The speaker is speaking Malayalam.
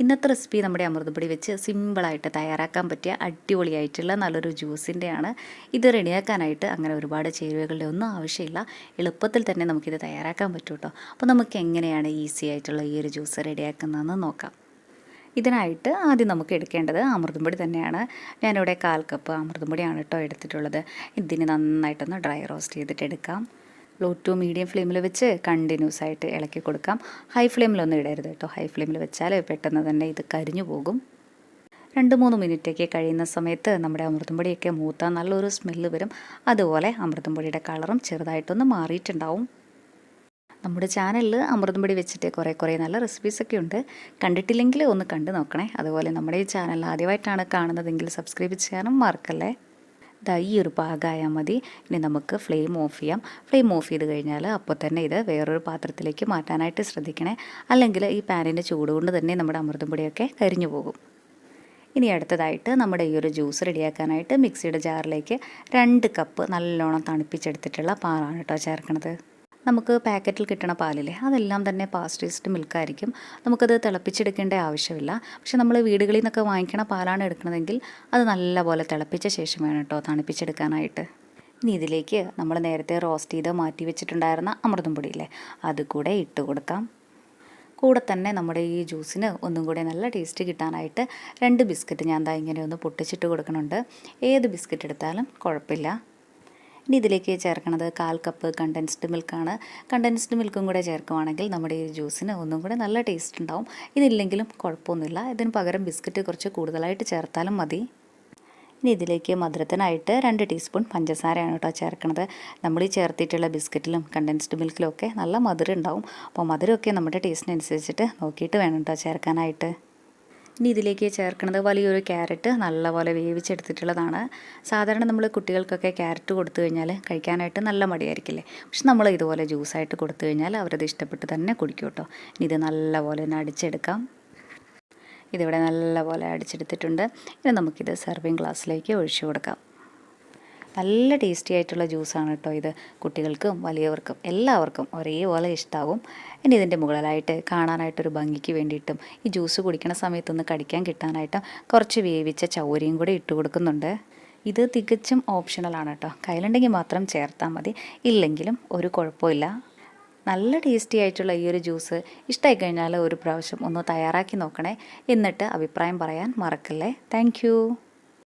ഇന്നത്തെ റെസിപ്പി നമ്മുടെ അമൃതപ്പൊടി വെച്ച് സിമ്പിളായിട്ട് തയ്യാറാക്കാൻ പറ്റിയ അടിപൊളിയായിട്ടുള്ള നല്ലൊരു ജ്യൂസിൻ്റെയാണ്. ഇത് റെഡിയാക്കാനായിട്ട് അങ്ങനെ ഒരുപാട് ചേരുവകളുടെ ഒന്നും ആവശ്യമില്ല. എളുപ്പത്തിൽ തന്നെ നമുക്കിത് തയ്യാറാക്കാൻ പറ്റും കേട്ടോ. അപ്പോൾ നമുക്ക് എങ്ങനെയാണ് ഈസി ആയിട്ടുള്ള ഈ ഒരു ജ്യൂസ് റെഡിയാക്കുന്നതെന്ന് നോക്കാം. ഇതിനായിട്ട് ആദ്യം നമുക്ക് എടുക്കേണ്ടത് അമൃതംപൊടി തന്നെയാണ്. ഞാനിവിടെ 1/4 കപ്പ് അമൃതംപൊടിയാണ് കേട്ടോ എടുത്തിട്ടുള്ളത്. ഇതിന് നന്നായിട്ടൊന്ന് ഡ്രൈ റോസ്റ്റ് ചെയ്തിട്ട് എടുക്കാം. ലോ ടു മീഡിയം ഫ്ലെയിമിൽ വെച്ച് കണ്ടിന്യൂസ് ആയിട്ട് ഇളക്കി കൊടുക്കാം. ഹൈ ഫ്ലെയിമിലൊന്നും ഇടരുത് കേട്ടോ. ഹൈ ഫ്ലെയിമിൽ വെച്ചാൽ പെട്ടെന്ന് തന്നെ ഇത് കരിഞ്ഞു പോകും. 2-3 മിനിറ്റൊക്കെ കഴിയുന്ന സമയത്ത് നമ്മുടെ അമൃതംപൊടിയൊക്കെ മൂത്താൽ നല്ലൊരു സ്മെല്ല് വരും. അതുപോലെ അമൃതംപൊടിയുടെ കളറും ചെറുതായിട്ടൊന്ന് മാറിയിട്ടുണ്ടാവും. നമ്മുടെ ചാനലിൽ അമൃതംപൊടി വെച്ചിട്ട് കുറേ നല്ല റെസിപ്പീസൊക്കെ ഉണ്ട്. കണ്ടിട്ടില്ലെങ്കിൽ ഒന്ന് കണ്ടു നോക്കണേ. അതുപോലെ നമ്മുടെ ഈ ചാനൽ ആദ്യമായിട്ടാണ് കാണുന്നതെങ്കിൽ സബ്സ്ക്രൈബ് ചെയ്യാനും മറക്കല്ലേ. ഈ ഒരു പാകമായാൽ മതി. ഇനി നമുക്ക് ഫ്ലെയിം ഓഫ് ചെയ്യാം. ഫ്ലെയിം ഓഫ് ചെയ്ത് കഴിഞ്ഞാൽ അപ്പോൾ തന്നെ ഇത് വേറൊരു പാത്രത്തിലേക്ക് മാറ്റാനായിട്ട് ശ്രദ്ധിക്കണേ. അല്ലെങ്കിൽ ഈ പാനിൻ്റെ ചൂട് കൊണ്ട് തന്നെ നമ്മുടെ അമൃതംപൊടിയൊക്കെ കരിഞ്ഞു പോകും. ഇനി അടുത്തതായിട്ട് നമ്മുടെ ഈ ഒരു ജ്യൂസ് റെഡിയാക്കാനായിട്ട് മിക്സിയുടെ ജാറിലേക്ക് 2 കപ്പ് നല്ലോണം തണുപ്പിച്ചെടുത്തിട്ടുള്ള പാലാണ് കേട്ടോ ചേർക്കണത്. നമുക്ക് പാക്കറ്റിൽ കിട്ടണ പാലില്ലേ, അതെല്ലാം തന്നെ പാസ്ചറൈസ്ഡ് മിൽക്കായിരിക്കും. നമുക്കത് തിളപ്പിച്ചെടുക്കേണ്ട ആവശ്യമില്ല. പക്ഷെ നമ്മൾ വീടുകളിൽ നിന്നൊക്കെ വാങ്ങിക്കണ പാലാണ് എടുക്കുന്നതെങ്കിൽ അത് നല്ലപോലെ തിളപ്പിച്ച ശേഷം വേണം കേട്ടോ തണുപ്പിച്ചെടുക്കാനായിട്ട്. ഇനി ഇതിലേക്ക് നമ്മൾ നേരത്തെ റോസ്റ്റ് ചെയ്ത് മാറ്റി വെച്ചിട്ടുണ്ടായിരുന്ന അമൃതംപൊടിയില്ലേ, അത് കൂടെ ഇട്ട് കൊടുക്കാം. കൂടെ തന്നെ നമ്മുടെ ഈ ജ്യൂസിന് ഒന്നും കൂടെ നല്ല ടേസ്റ്റ് കിട്ടാനായിട്ട് 2 ബിസ്ക്കറ്റ് ഞാൻ ഇങ്ങനെ ഒന്ന് പൊട്ടിച്ചിട്ട് കൊടുക്കുന്നുണ്ട്. ഏത് ബിസ്ക്കറ്റ് എടുത്താലും കുഴപ്പമില്ല. ഇനി ഇതിലേക്ക് ചേർക്കുന്നത് 1/4 കപ്പ് കണ്ടൻസ്ഡ് മിൽക്കാണ്. കണ്ടൻസ്ഡ് മിൽക്കും കൂടെ ചേർക്കുവാണെങ്കിൽ നമ്മുടെ ഈ ജ്യൂസിന് ഒന്നും കൂടെ നല്ല ടേസ്റ്റ് ഉണ്ടാവും. ഇതില്ലെങ്കിലും കുഴപ്പമൊന്നുമില്ല. ഇതിന് പകരം ബിസ്ക്കറ്റ് കുറച്ച് കൂടുതലായിട്ട് ചേർത്താലും മതി. ഇനി ഇതിലേക്ക് മധുരത്തിനായിട്ട് 2 ടീസ്പൂൺ പഞ്ചസാരയാണ് കേട്ടോ ചേർക്കുന്നത്. നമ്മൾ ഈ ചേർത്തിട്ടുള്ള ബിസ്ക്കറ്റിലും കണ്ടൻസ്ഡ് മിൽക്കിലും ഒക്കെ നല്ല മധുരം ഉണ്ടാവും. അപ്പോൾ മധുരമൊക്കെ നമ്മുടെ ടേസ്റ്റിനനുസരിച്ചിട്ട് നോക്കിയിട്ട് വേണം കേട്ടോ ചേർക്കാനായിട്ട്. ഇനി ഇതിലേക്ക് ചേർക്കുന്നത് വലിയൊരു ക്യാരറ്റ് നല്ലപോലെ വേവിച്ചെടുത്തിട്ടുള്ളതാണ്. സാധാരണ നമ്മൾ കുട്ടികൾക്കൊക്കെ ക്യാരറ്റ് കൊടുത്തു കഴിഞ്ഞാൽ കഴിക്കാനായിട്ട് നല്ല മടിയായിരിക്കില്ലേ. പക്ഷെ നമ്മൾ ഇതുപോലെ ജ്യൂസായിട്ട് കൊടുത്തു കഴിഞ്ഞാൽ അവരത് ഇഷ്ടപ്പെട്ട് തന്നെ കുടിക്കും കേട്ടോ. ഇനി ഇത് നല്ലപോലെ ഒന്ന് അടിച്ചെടുക്കാം. ഇതിവിടെ നല്ലപോലെ അടിച്ചെടുത്തിട്ടുണ്ട്. ഇനി നമുക്കിത് സെർവിങ് ഗ്ലാസ്സിലേക്ക് ഒഴിച്ചു കൊടുക്കാം. നല്ല ടേസ്റ്റി ആയിട്ടുള്ള ജ്യൂസാണ് കേട്ടോ ഇത്. കുട്ടികൾക്കും വലിയവർക്കും എല്ലാവർക്കും ഒരേപോലെ ഇഷ്ടമാകും. ഇനി ഇതിൻ്റെ മുകളിലായിട്ട് കാണാനായിട്ടൊരു ഭംഗിക്ക് വേണ്ടിയിട്ടും ഈ ജ്യൂസ് കുടിക്കുന്ന സമയത്തൊന്ന് കടിക്കാൻ കിട്ടാനായിട്ടും കുറച്ച് വേവിച്ച ചൗരിയും കൂടി ഇട്ട് കൊടുക്കുന്നുണ്ട്. ഇത് തികച്ചും ഓപ്ഷണലാണ് കേട്ടോ. കയ്യിലുണ്ടെങ്കിൽ മാത്രം ചേർത്താൽ മതി, ഇല്ലെങ്കിലും ഒരു കുഴപ്പമില്ല. നല്ല ടേസ്റ്റി ആയിട്ടുള്ള ഈ ഒരു ജ്യൂസ് ഇഷ്ടമായി കഴിഞ്ഞാൽ ഒരു പ്രാവശ്യം ഒന്ന് തയ്യാറാക്കി നോക്കണേ. എന്നിട്ട് അഭിപ്രായം പറയാൻ മറക്കല്ലേ. താങ്ക്